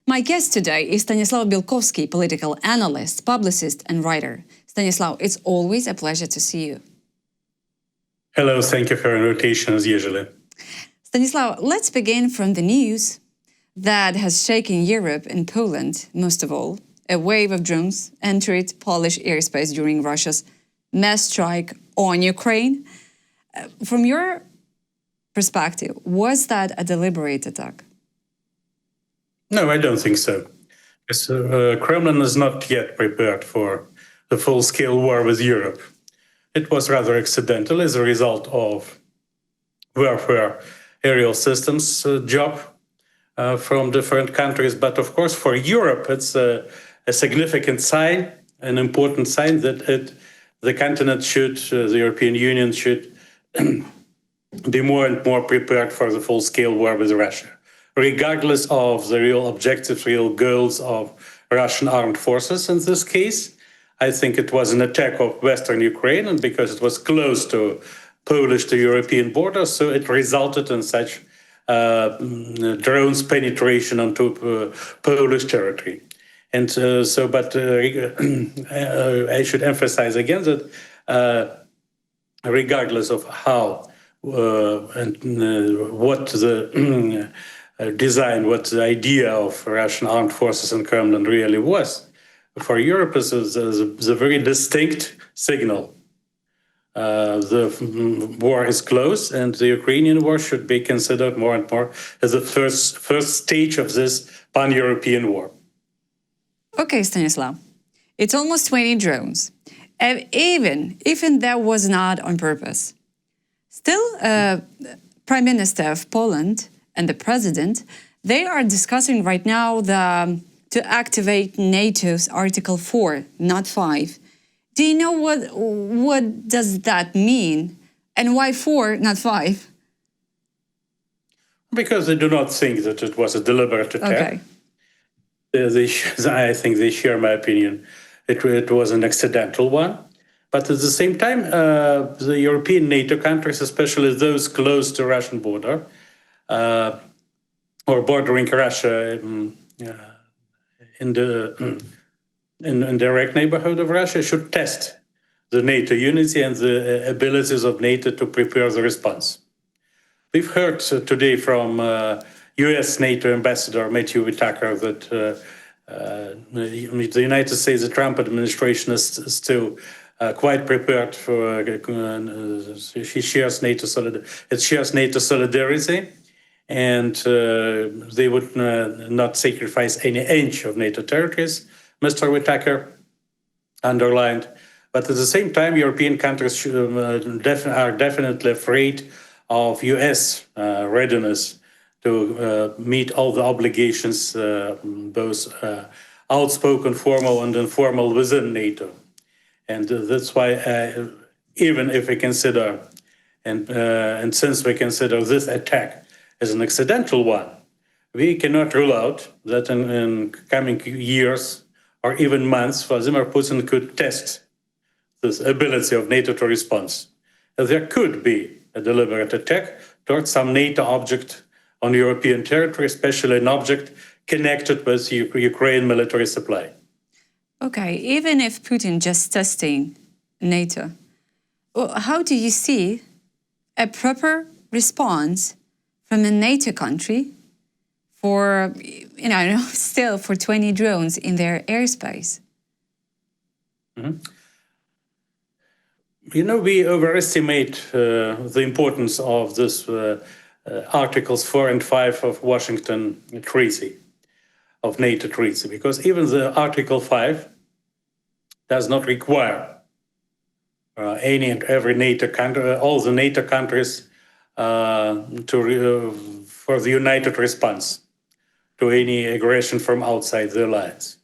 My guest today is Stanislav Belkovsky, political analyst, publicist and writer. Stanislav, it's always a pleasure to see you. Hello, thank you for your invitation as usual. Stanislav, let's begin from the news that has shaken Europe and Poland most of all. A wave of drones entered Polish airspace during Russia's mass strike on Ukraine. From your perspective, was that a deliberate attack? No, I don't think so. Kremlin is not yet prepared for the full-scale war with Europe. It was rather accidental as a result of warfare aerial systems job from different countries. But of course, for Europe, it's a significant sign, an important sign that the continent should, the European Union should be more and more prepared for the full-scale war with Russia, regardless of the real objectives, real goals of Russian armed forces in this case. I think it was an attack of Western Ukraine, and because it was close to Polish to European border, so it resulted in such drones penetration onto Polish territory. And but I should emphasize again that regardless of how and what the design, what the idea of Russian armed forces in Kremlin really was, for Europe is a very distinct signal. The war is close, and the Ukrainian war should be considered more and more as the first stage of this pan-European war. Okay, Stanislav, it's almost 20 drones, and even that was not on purpose. Still, Prime Minister of Poland and the President, they are discussing right now to activate NATO's Article 4, not 5. Do you know what does that mean? And why 4, not 5? Because they do not think that it was a deliberate attack. Okay. I think they share my opinion. It was an accidental one. But at the same time, the European NATO countries, especially those close to Russian border or bordering Russia in the direct neighborhood of Russia, should test the NATO unity and the abilities of NATO to prepare the response. We've heard today from U.S. NATO Ambassador Matthew Whitaker that the United States, the Trump administration is still quite prepared for. It shares NATO solidarity, and they would not sacrifice any inch of NATO territories, Mr. Whitaker underlined. But at the same time, European countries are definitely afraid of U.S. readiness to meet all the obligations, both outspoken, formal, and informal within NATO. And that's why, even if we consider, and since we consider this attack as an accidental one, we cannot rule out that in coming years or even months, Vladimir Putin could test this ability of NATO to respond. There could be a deliberate attack towards some NATO object on European territory, especially an object connected with Ukraine military supply. Okay, even if Putin just testing NATO, how do you see a proper response from a NATO country for, still for 20 drones in their airspace? Mm-hmm. We overestimate the importance of this Articles 4 and 5 of Washington Treaty, of NATO Treaty, because even the Article 5 does not require any and every NATO country, all the NATO countries, for the united response to any aggression from outside the alliance.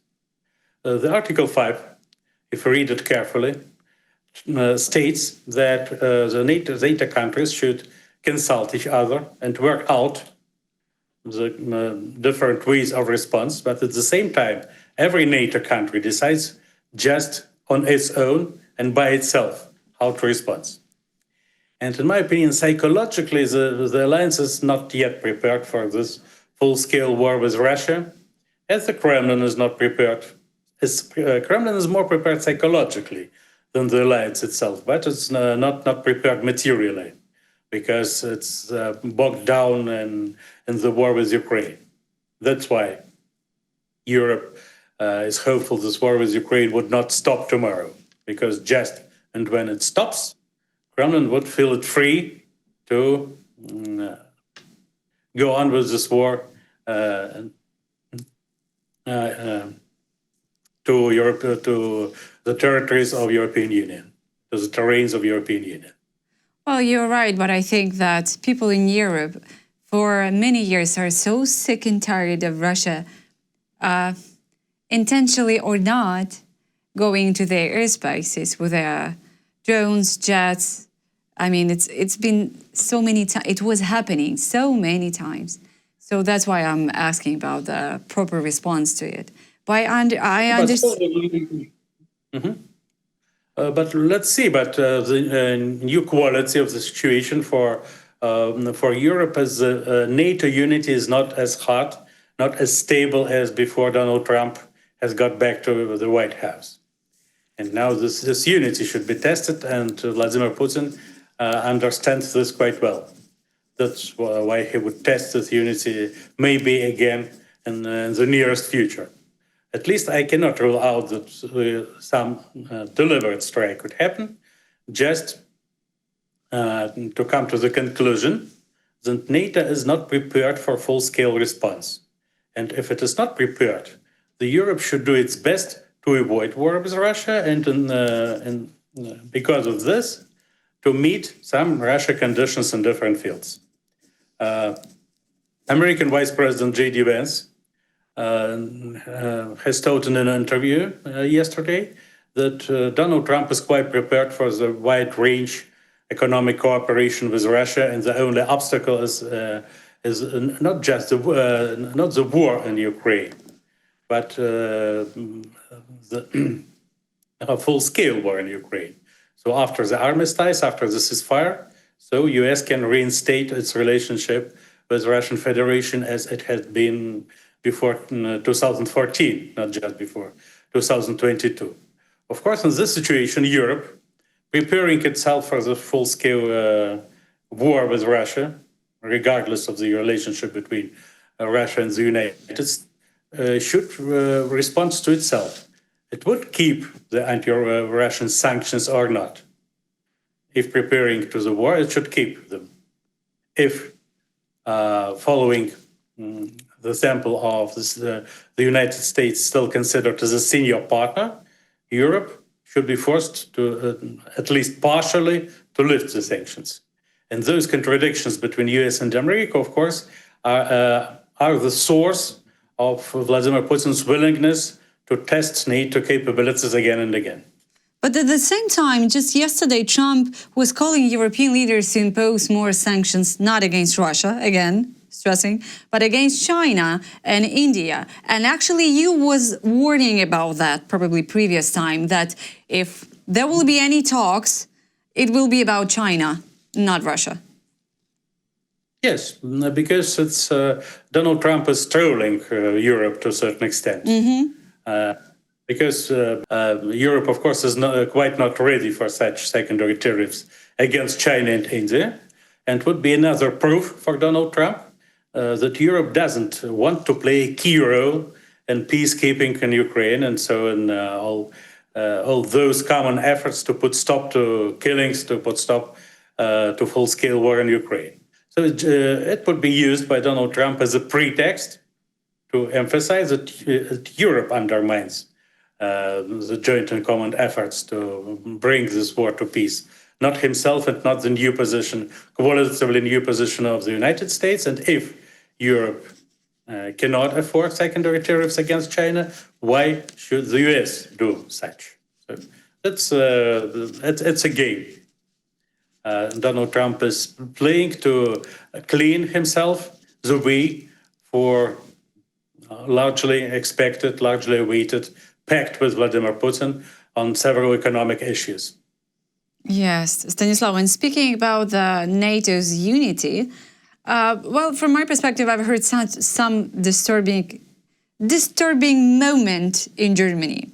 The Article 5, if you read it carefully, states that the NATO countries should consult each other and work out the different ways of response, but at the same time, every NATO country decides just on its own and by itself how to respond. And in my opinion, psychologically, the alliance is not yet prepared for this full-scale war with Russia, as the Kremlin is not prepared, Kremlin is more prepared psychologically than the alliance itself, but it's not prepared materially because it's bogged down in the war with Ukraine. That's why Europe is hopeful this war with Ukraine would not stop tomorrow, because just and when it stops, Kremlin would feel it free to go on with this war to Europe, to the territories of European Union, to the terrains of European Union. Well, you're right, but I think that people in Europe for many years are so sick and tired of Russia, intentionally or not, going to their airspaces with their drones, jets. I mean, it's been so many times. It was happening so many times. So that's why I'm asking about the proper response to it. But I understand. But let's see. But the new quality of the situation for Europe as NATO unity is not as hot, not as stable as before Donald Trump has got back to the White House. And now this unity should be tested, and Vladimir Putin understands this quite well. That's why he would test this unity maybe again in the nearest future. At least I cannot rule out that some deliberate strike could happen, just to come to the conclusion that NATO is not prepared for full-scale response. And if it is not prepared, Europe should do its best to avoid war with Russia, and because of this, to meet some Russia conditions in different fields. American Vice President J.D. Vance has told in an interview yesterday that Donald Trump is quite prepared for the wide-range economic cooperation with Russia, and the only obstacle is not just not the war in Ukraine, but a full-scale war in Ukraine. So after the armistice, after the ceasefire, so U.S. can reinstate its relationship with the Russian Federation as it had been before 2014, not just before 2022. Of course, in this situation, Europe, preparing itself for the full-scale war with Russia, regardless of the relationship between Russia and the United States, should respond to itself. It would keep the anti-Russian sanctions or not. If preparing to the war, it should keep them. If following the example of this, the United States still considered as a senior partner, Europe should be forced to, at least partially, to lift the sanctions. And those contradictions between US and America, of course, are the source of Vladimir Putin's willingness to test NATO capabilities again and again. But at the same time, just yesterday, Trump was calling European leaders to impose more sanctions, not against Russia, again, stressing, but against China and India. And actually, you was warning about that probably previous time, that if there will be any talks, it will be about China, not Russia. Yes, because it's Donald Trump is trolling Europe to a certain extent. Because Europe, of course, is quite not ready for such secondary tariffs against China and India, and would be another proof for Donald Trump that Europe doesn't want to play a key role in peacekeeping in Ukraine, and so in all those common efforts to put stop to killings, to put stop to full-scale war in Ukraine. So it would be used by Donald Trump as a pretext to emphasize that Europe undermines the joint and common efforts to bring this war to peace, not himself and not the new position, qualitatively new position of the United States. And if Europe cannot afford secondary tariffs against China, why should the US do such? So it's a game. Donald Trump is playing to clean himself the way for largely expected, largely awaited pact with Vladimir Putin on several economic issues. Yes, Stanislav, and speaking about the NATO's unity, well, from my perspective, I've heard some disturbing disturbing moment in Germany.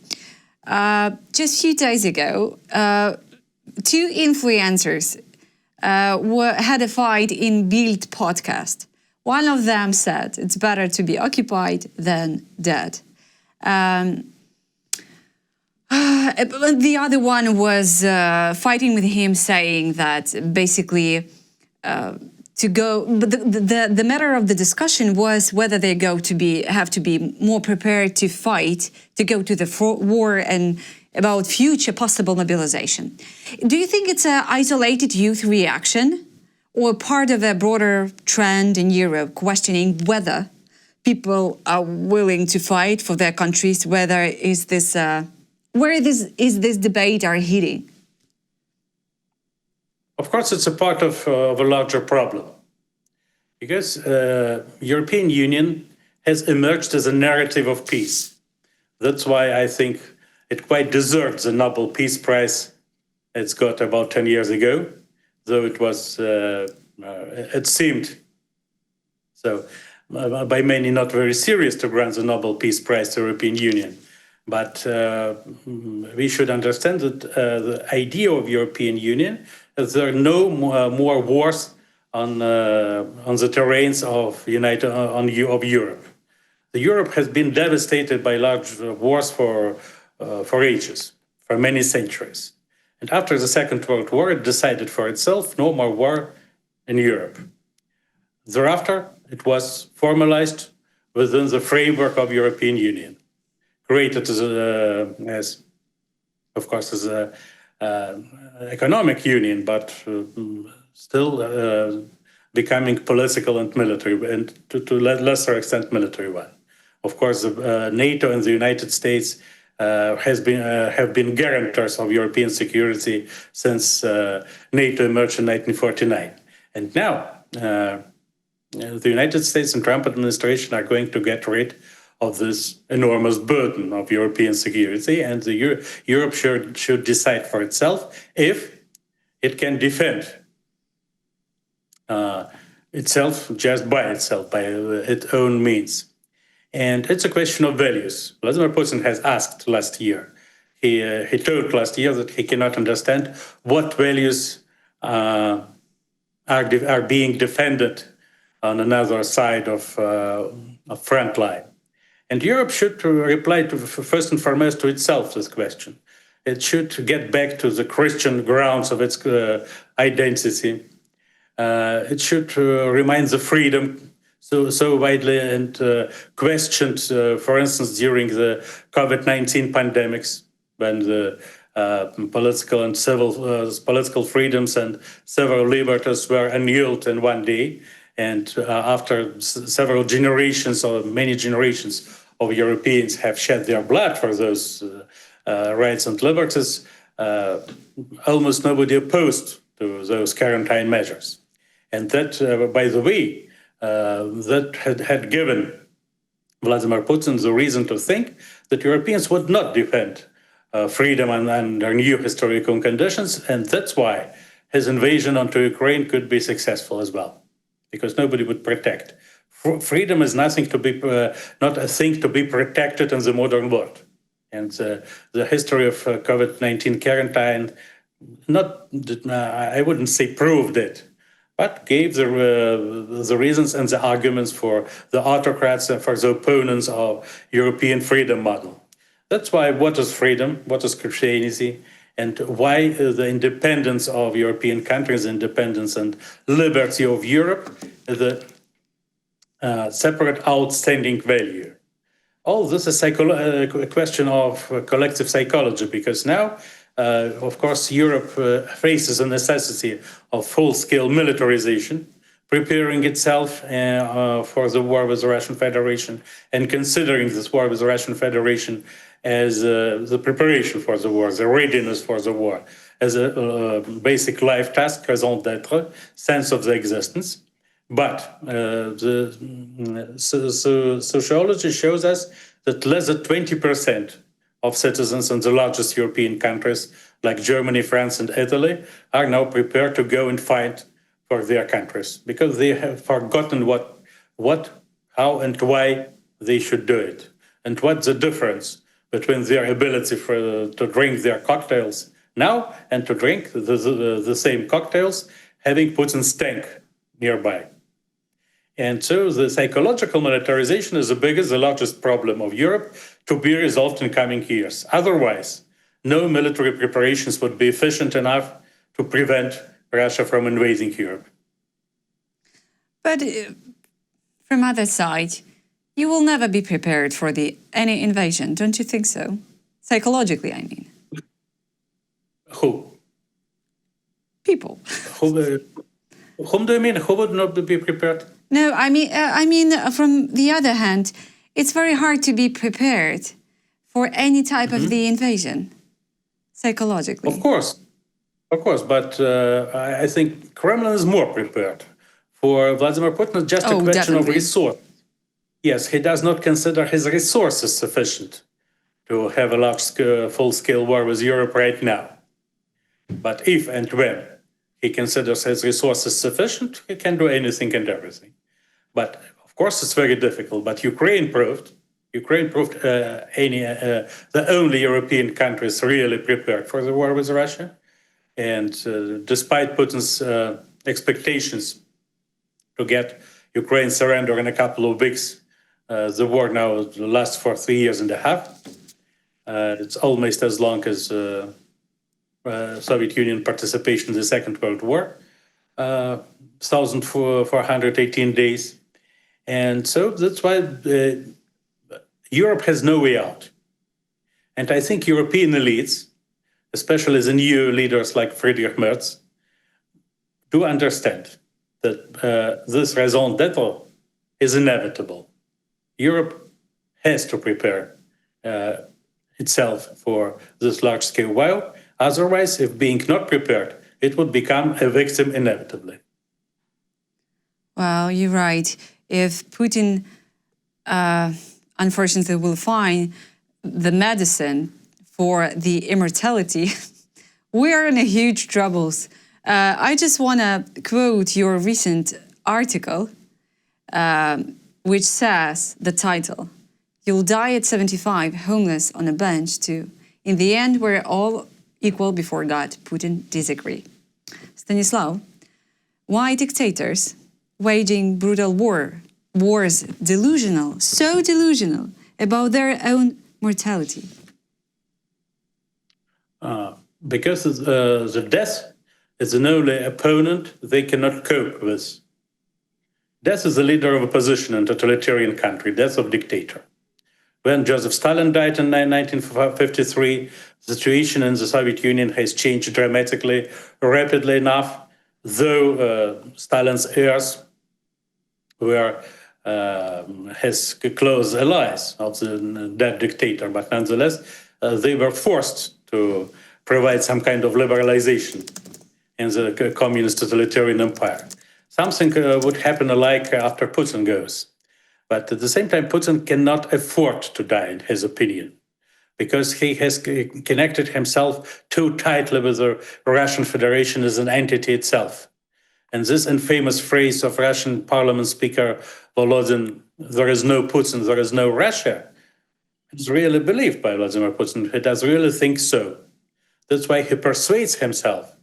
Just a few days ago, two influencers had a fight in Bild podcast. One of them said it's better to be occupied than dead. The other one was fighting with him, saying that basically to go. But the matter of the discussion was whether they have to be more prepared to fight, to go to the war, and about future possible mobilization. Do you think it's an isolated youth reaction, or part of a broader trend in Europe questioning whether people are willing to fight for their countries? Where is this debate are heading? Of course, it's a part of a larger problem, because European Union has emerged as a narrative of peace. That's why I think it quite deserves the Nobel Peace Prize it's got about 10 years ago, though it was, it seemed so by many not very serious to grant the Nobel Peace Prize to the European Union. But we should understand that the idea of European Union is there are no more wars on the terrains of Europe. Europe has been devastated by large wars for ages, for many centuries. And after the Second World War, it decided for itself no more war in Europe. Thereafter, it was formalized within the framework of European Union, created as an economic union, but still becoming political and military, and to a lesser extent military one. Of course, NATO and the United States have been guarantors of European security since NATO emerged in 1949. And now, the United States and Trump administration are going to get rid of this enormous burden of European security, and Europe should decide for itself if it can defend itself just by itself, by its own means. And it's a question of values. Vladimir Putin has asked last year. He told last year that he cannot understand what values are being defended on another side of a front line. And Europe should reply to, first and foremost, to itself this question. It should get back to the Christian grounds of its identity. It should remind the freedom so widely and questioned, for instance, during the COVID-19 pandemics, when the political and civil political freedoms and civil liberties were annulled in one day. And after several generations or many generations of Europeans have shed their blood for those rights and liberties, almost nobody opposed to those quarantine measures. And that, by the way, that had given Vladimir Putin the reason to think that Europeans would not defend freedom under new historical conditions. And that's why his invasion onto Ukraine could be successful as well, because nobody would protect. Freedom is nothing to be, not a thing to be protected in the modern world. And the history of COVID-19 quarantine, I wouldn't say proved it, but gave the reasons and the arguments for the autocrats and for the opponents of European freedom model. That's why what is freedom, what is Christianity, and why the independence of European countries, independence and liberty of Europe, the separate outstanding value. All this is a question of collective psychology, because now, of course, Europe faces a necessity of full-scale militarization, preparing itself for the war with the Russian Federation, and considering this war with the Russian Federation as the preparation for the war, the readiness for the war, as a basic life task, raison d'être, sense of the existence. But the sociology shows us that less than 20% of citizens in the largest European countries, like Germany, France, and Italy, are now prepared to go and fight for their countries, because they have forgotten what, how, and why they should do it. and what's the difference between their ability to drink their cocktails now and to drink the same cocktails having Putin's tank nearby. And so the psychological militarization is the largest problem of Europe to be resolved in coming years. Otherwise, no military preparations would be efficient enough to prevent Russia from invading Europe. But from other side, you will never be prepared for any invasion, don't you think so? Psychologically, I mean. Who? People. Whom do you mean? Who would not be prepared? No, I mean, from the other hand, it's very hard to be prepared for any type of the invasion, psychologically. Of course, but I think Kremlin is more prepared. For Vladimir Putin, it's just a question of resource. Yes, he does not consider his resources sufficient to have a large-scale, full-scale war with Europe right now. But if and when he considers his resources sufficient, he can do anything and everything. But of course, it's very difficult. But Ukraine proved the only European countries really prepared for the war with Russia. And despite Putin's expectations to get Ukraine surrender in a couple of weeks, the war now lasts for 3 years and a half. It's almost as long as Soviet Union participation in the Second World War, 1,418 days. And so that's why Europe has no way out. And I think European elites, especially the new leaders like Friedrich Merz, do understand that this raison d'etre is inevitable. Europe has to prepare itself for this large-scale war. Otherwise, if being not prepared, it would become a victim inevitably. Well, you're right. If Putin, unfortunately, will find the medicine for the immortality, we are in a huge troubles. I just want to quote your recent article, which says the title, "You'll die at 75, homeless on a bench too. In the end, we're all equal before God." Putin disagree. Stanislav, why dictators waging brutal wars delusional, so delusional about their own mortality? Because the death is an only opponent they cannot cope with. Death is the leader of opposition in a totalitarian country, death of dictator. When Joseph Stalin died in 1953, the situation in the Soviet Union has changed dramatically, rapidly enough, though Stalin's heirs were his close allies of the dead dictator, but nonetheless, they were forced to provide some kind of liberalization in the communist totalitarian empire. Something would happen alike after Putin goes. But at the same time, Putin cannot afford to die, in his opinion, because he has connected himself too tightly with the Russian Federation as an entity itself. And this infamous phrase of Russian parliament speaker Volodin, "There is no Putin, there is no Russia," is really believed by Vladimir Putin. He does really think so. That's why he persuades himself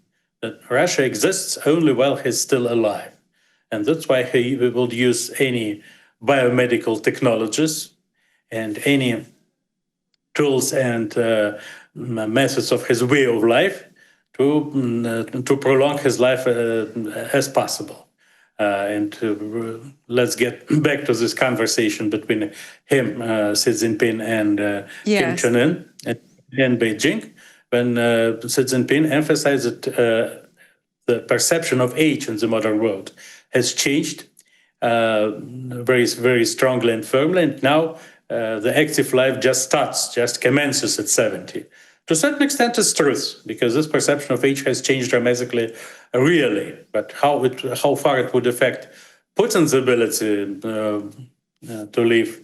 that Russia exists only while he's still alive. And that's why he will use any biomedical technologies and any tools and methods of his way of life to prolong his life as possible. Let's get back to this conversation between him, Xi Jinping, and Kim Jong-un in Beijing, when Xi Jinping emphasized that the perception of age in the modern world has changed very, very strongly and firmly, and now the active life just commences at 70. To a certain extent, it's truth, because this perception of age has changed dramatically, really. But how far it would affect Putin's ability to live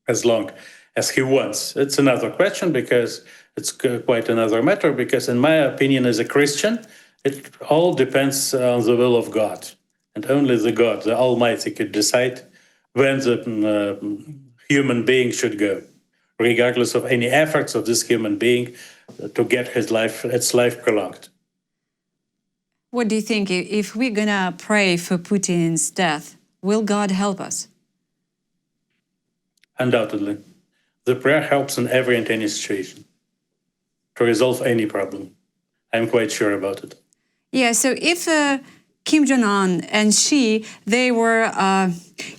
as long as he wants, it's another question, because it's quite another matter. Because in my opinion, as a Christian, it all depends on the will of God. And only the God, the Almighty, could decide when human being should go, regardless of any efforts of this human being to get its life prolonged. What do you think? If we're gonna pray for Putin's death, will God help us? Undoubtedly. The prayer helps in every and any situation to resolve any problem. I'm quite sure about it. Yeah, so if Kim Jong-un and Xi, they were,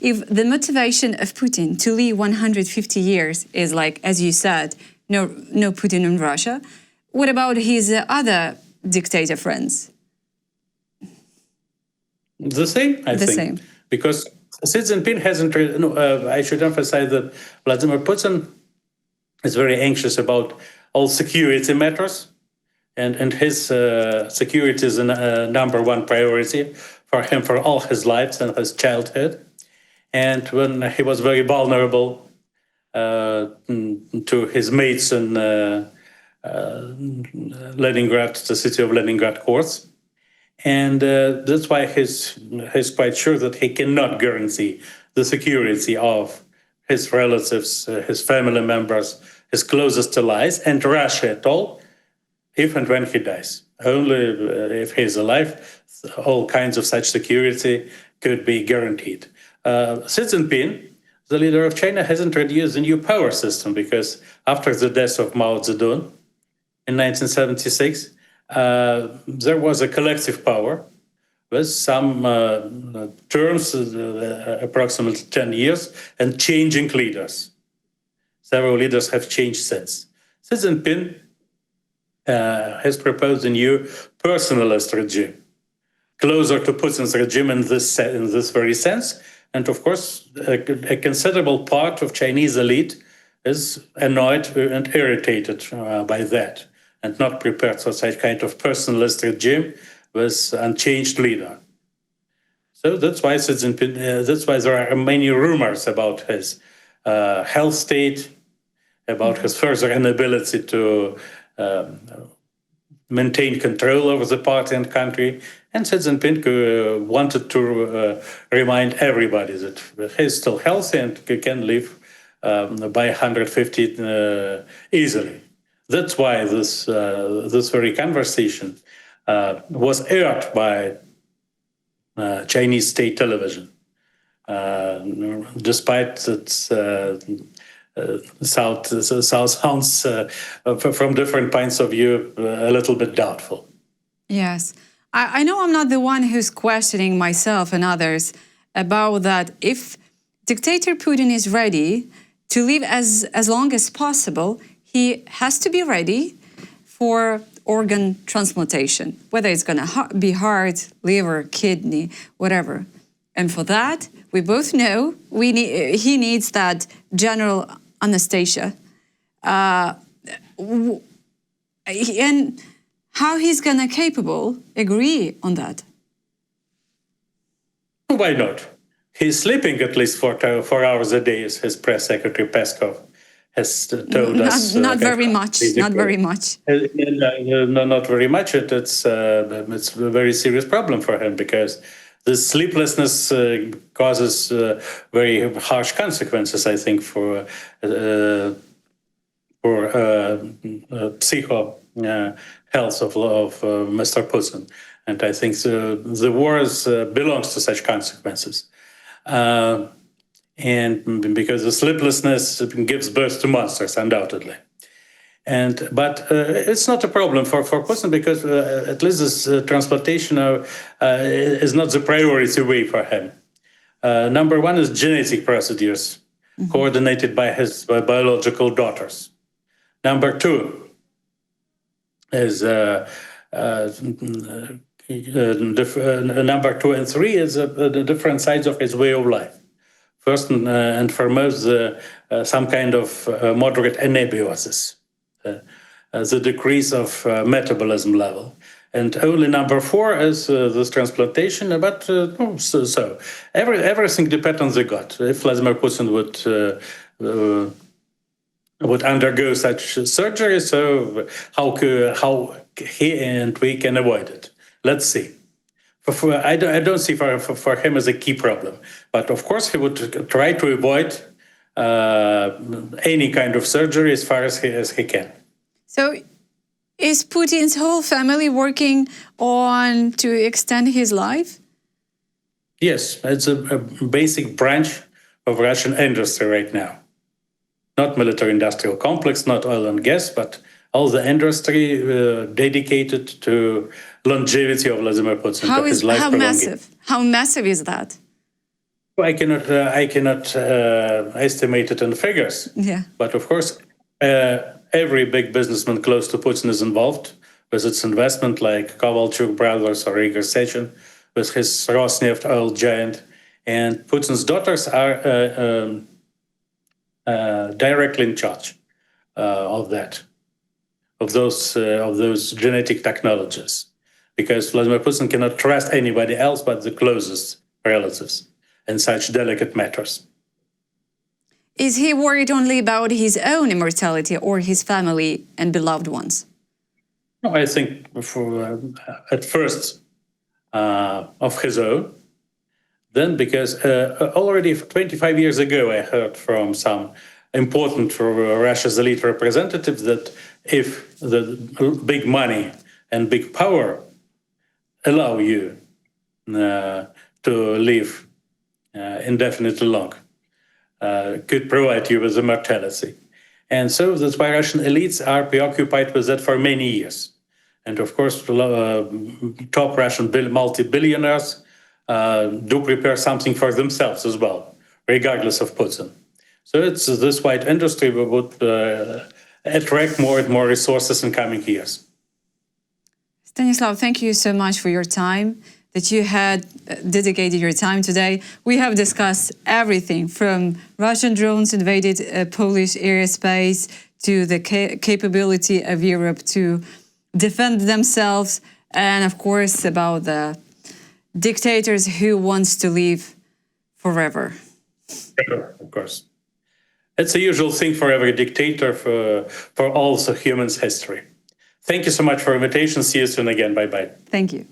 if the motivation of Putin to live 150 years is like, as you said, no Putin in Russia, what about his other dictator friends? The same, I think. The same. Because Xi Jinping hasn't, I should emphasize that Vladimir Putin is very anxious about all security matters, and his security is a number one priority for him for all his life and his childhood. And when he was very vulnerable to his mates in Leningrad, the city of Leningrad courts, and that's why he's quite sure that he cannot guarantee the security of his relatives, his family members, his closest allies, and Russia at all, if and when he dies. Only if he's alive, all kinds of such security could be guaranteed. Xi Jinping, the leader of China, has introduced a new power system because after the death of Mao Zedong in 1976, there was a collective power with some terms, approximately 10 years, and changing leaders. Several leaders have changed since. Xi Jinping has proposed a new personalist regime, closer to Putin's regime in this very sense. And of course, a considerable part of Chinese elite is annoyed and irritated by that, and not prepared for such kind of personalist regime with unchanged leader. So that's why Xi Jinping, that's why there are many rumors about his health state, about his further inability to maintain control over the party and country. And Xi Jinping wanted to remind everybody that he's still healthy and can live by 150 easily. That's why this very conversation was aired by Chinese state television, despite its sounds from different points of view a little bit doubtful. Yes. I know I'm not the one who's questioning myself and others about that. If dictator Putin is ready to live as long as possible, he has to be ready for organ transplantation, whether it's going to be heart, liver, kidney, whatever. And for that, we both know he needs that general anesthesia. And how he's going to capable agree on that? Why not? He's sleeping at least 4 hours a day, as his press secretary Peskov has told us. Not very much. Not very much. No, not very much. It's a very serious problem for him because the sleeplessness causes very harsh consequences, I think, for psycho health of Mr. Putin. And I think the war belongs to such consequences. And because the sleeplessness gives birth to monsters, undoubtedly. But it's not a problem for Putin because at least this transplantation is not the priority way for him. Number one is genetic procedures coordinated by his biological daughters. Number two is number 2 and 3 is the different sides of his way of life. First and foremost, some kind of moderate anabiosis, the decrease of metabolism level. And only number 4 is this transplantation, but everything depends on the God. If Vladimir Putin would undergo such surgery, so how he and we can avoid it? Let's see. I don't see for him as a key problem, but of course he would try to avoid any kind of surgery as far as he can. So is Putin's whole family working on to extend his life? Yes, it's a basic branch of Russian industry right now. Not military-industrial complex, not oil and gas, but all the industry dedicated to longevity of Vladimir Putin. How massive is that? I cannot estimate it in figures. Yeah. But of course, every big businessman close to Putin is involved with its investment, like Kovalchuk brothers or Igor Sechin, with his Rosneft oil giant. And Putin's daughters are directly in charge of those genetic technologies, because Vladimir Putin cannot trust anybody else but the closest relatives in such delicate matters. Is he worried only about his own immortality or his family and beloved ones? No, I think at first of his own. Then, because already 25 years ago, I heard from some important Russia's elite representatives that if the big money and big power allow you to live indefinitely long, could provide you with immortality. And so that's why Russian elites are preoccupied with that for many years. And of course, top Russian multi-billionaires do prepare something for themselves as well, regardless of Putin. So it's this wide industry would attract more and more resources in coming years. Stanislav, thank you so much for your time, that you had dedicated your time today. We have discussed everything from Russian drones invaded Polish airspace to the capability of Europe to defend themselves, and of course about the dictators who wants to live forever. Of course. It's a usual thing for every dictator, for all the humans' history. Thank you so much for the invitation. See you soon again. Bye-bye. Thank you.